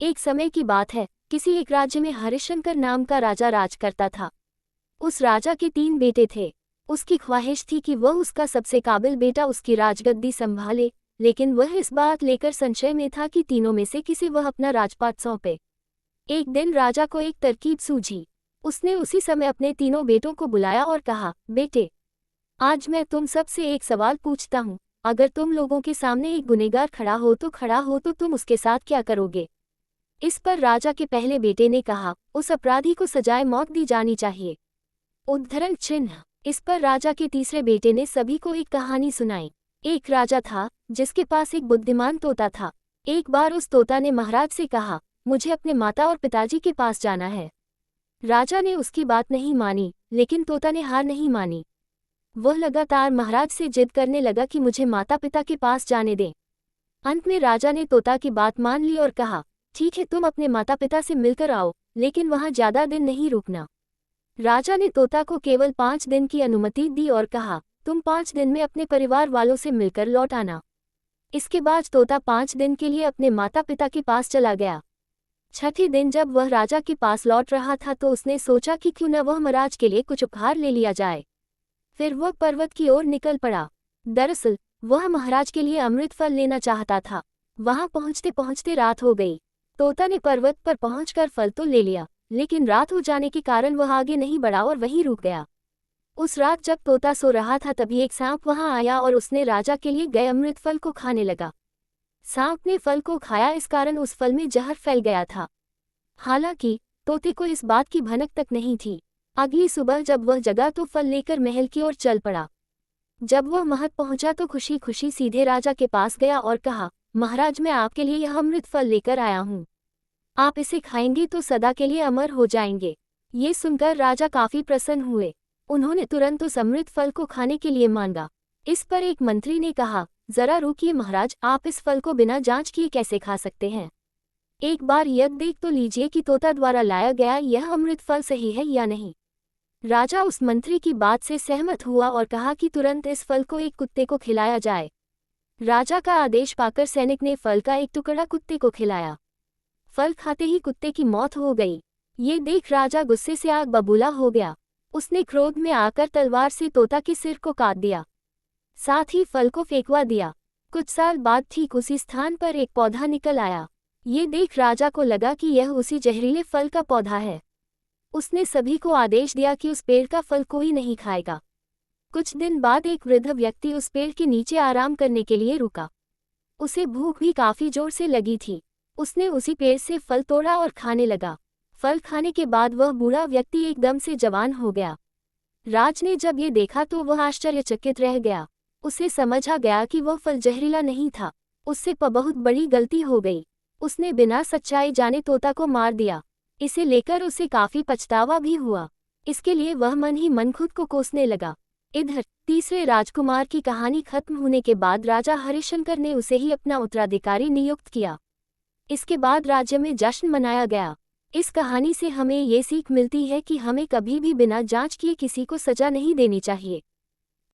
एक समय की बात है, किसी एक राज्य में हरिशंकर नाम का राजा राज करता था। उस राजा के 3 बेटे थे। उसकी ख्वाहिश थी कि वह उसका सबसे काबिल बेटा उसकी राजगद्दी संभाले, लेकिन वह इस बात लेकर संशय में था कि तीनों में से किसे वह अपना राजपाट सौंपे। एक दिन राजा को एक तरकीब सूझी। उसने उसी समय अपने तीनों बेटों को बुलाया और कहा, बेटे, आज मैं तुम सबसे एक सवाल पूछता हूँ। अगर तुम लोगों के सामने एक गुनहगार खड़ा हो तो तुम उसके साथ क्या करोगे? इस पर राजा के पहले बेटे ने कहा, उस अपराधी को सजाए मौत दी जानी चाहिए। उद्धरण चिन्ह। इस पर राजा के तीसरे बेटे ने सभी को एक कहानी सुनाई। एक राजा था जिसके पास एक बुद्धिमान तोता था। एक बार उस तोता ने महाराज से कहा, मुझे अपने माता और पिताजी के पास जाना है। राजा ने उसकी बात नहीं मानी, लेकिन तोता ने हार नहीं मानी। वह लगातार महाराज से जिद करने लगा कि मुझे माता पिता के पास जाने दें। अंत में राजा ने तोता की बात मान ली और कहा, ठीक है, तुम अपने माता पिता से मिलकर आओ, लेकिन वहां ज्यादा दिन नहीं रुकना। राजा ने तोता को केवल 5 दिन की अनुमति दी और कहा, तुम 5 दिन में अपने परिवार वालों से मिलकर लौट आना। इसके बाद तोता 5 दिन के लिए अपने माता पिता के पास चला गया। छठे दिन जब वह राजा के पास लौट रहा था तो उसने सोचा कि क्यों न वह महाराज के लिए कुछ उपहार ले लिया जाए। फिर वह पर्वत की ओर निकल पड़ा। दरअसल वह महाराज के लिए अमृत फल लेना चाहता था। वहां पहुंचते पहुंचते रात हो गई। तोता ने पर्वत पर पहुंचकर फल तो ले लिया, लेकिन रात हो जाने के कारण वह आगे नहीं बढ़ा और वहीं रुक गया। उस रात जब तोता सो रहा था तभी एक सांप वहां आया और उसने राजा के लिए गए अमृत फल को खाने लगा। सांप ने फल को खाया, इस कारण उस फल में जहर फैल गया था। हालांकि तोते को इस बात की भनक तक नहीं थी। अगली सुबह जब वह जगा तो फल लेकर महल की ओर चल पड़ा। जब वह महल पहुंचा तो खुशी खुशी सीधे राजा के पास गया और कहा, महाराज, मैं आपके लिए यह अमृत फल लेकर आया हूँ। आप इसे खाएंगे तो सदा के लिए अमर हो जाएंगे। ये सुनकर राजा काफी प्रसन्न हुए। उन्होंने तुरंत उस अमृत फल को खाने के लिए मांगा। इस पर एक मंत्री ने कहा, जरा रुकिए महाराज, आप इस फल को बिना जांच किए कैसे खा सकते हैं? एक बार यह देख तो लीजिए कि तोता द्वारा लाया गया यह अमृत फल सही है या नहीं। राजा उस मंत्री की बात से सहमत हुआ और कहा कि तुरंत इस फल को एक कुत्ते को खिलाया जाए। राजा का आदेश पाकर सैनिक ने फल का एक टुकड़ा कुत्ते को खिलाया। फल खाते ही कुत्ते की मौत हो गई। ये देख राजा गुस्से से आग बबूला हो गया। उसने क्रोध में आकर तलवार से तोता के सिर को काट दिया, साथ ही फल को फेंकवा दिया। कुछ साल बाद ठीक उसी स्थान पर एक पौधा निकल आया। ये देख राजा को लगा कि यह उसी जहरीले फल का पौधा है। उसने सभी को आदेश दिया कि उस पेड़ का फल कोई नहीं खाएगा। कुछ दिन बाद एक वृद्ध व्यक्ति उस पेड़ के नीचे आराम करने के लिए रुका। उसे भूख भी काफी जोर से लगी थी। उसने उसी पेड़ से फल तोड़ा और खाने लगा। फल खाने के बाद वह बूढ़ा व्यक्ति एकदम से जवान हो गया। राज ने जब ये देखा तो वह आश्चर्यचकित रह गया। उसे समझ आ गया कि वह फल जहरीला नहीं था। उससे बहुत बड़ी गलती हो गई। उसने बिना सच्चाई जाने तोता को मार दिया। इसे लेकर उसे काफी पछतावा भी हुआ। इसके लिए वह मन ही मन खुद को कोसने लगा। इधर तीसरे राजकुमार की कहानी खत्म होने के बाद राजा हरिशंकर ने उसे ही अपना उत्तराधिकारी नियुक्त किया। इसके बाद राज्य में जश्न मनाया गया। इस कहानी से हमें ये सीख मिलती है कि हमें कभी भी बिना जांच किए किसी को सजा नहीं देनी चाहिए।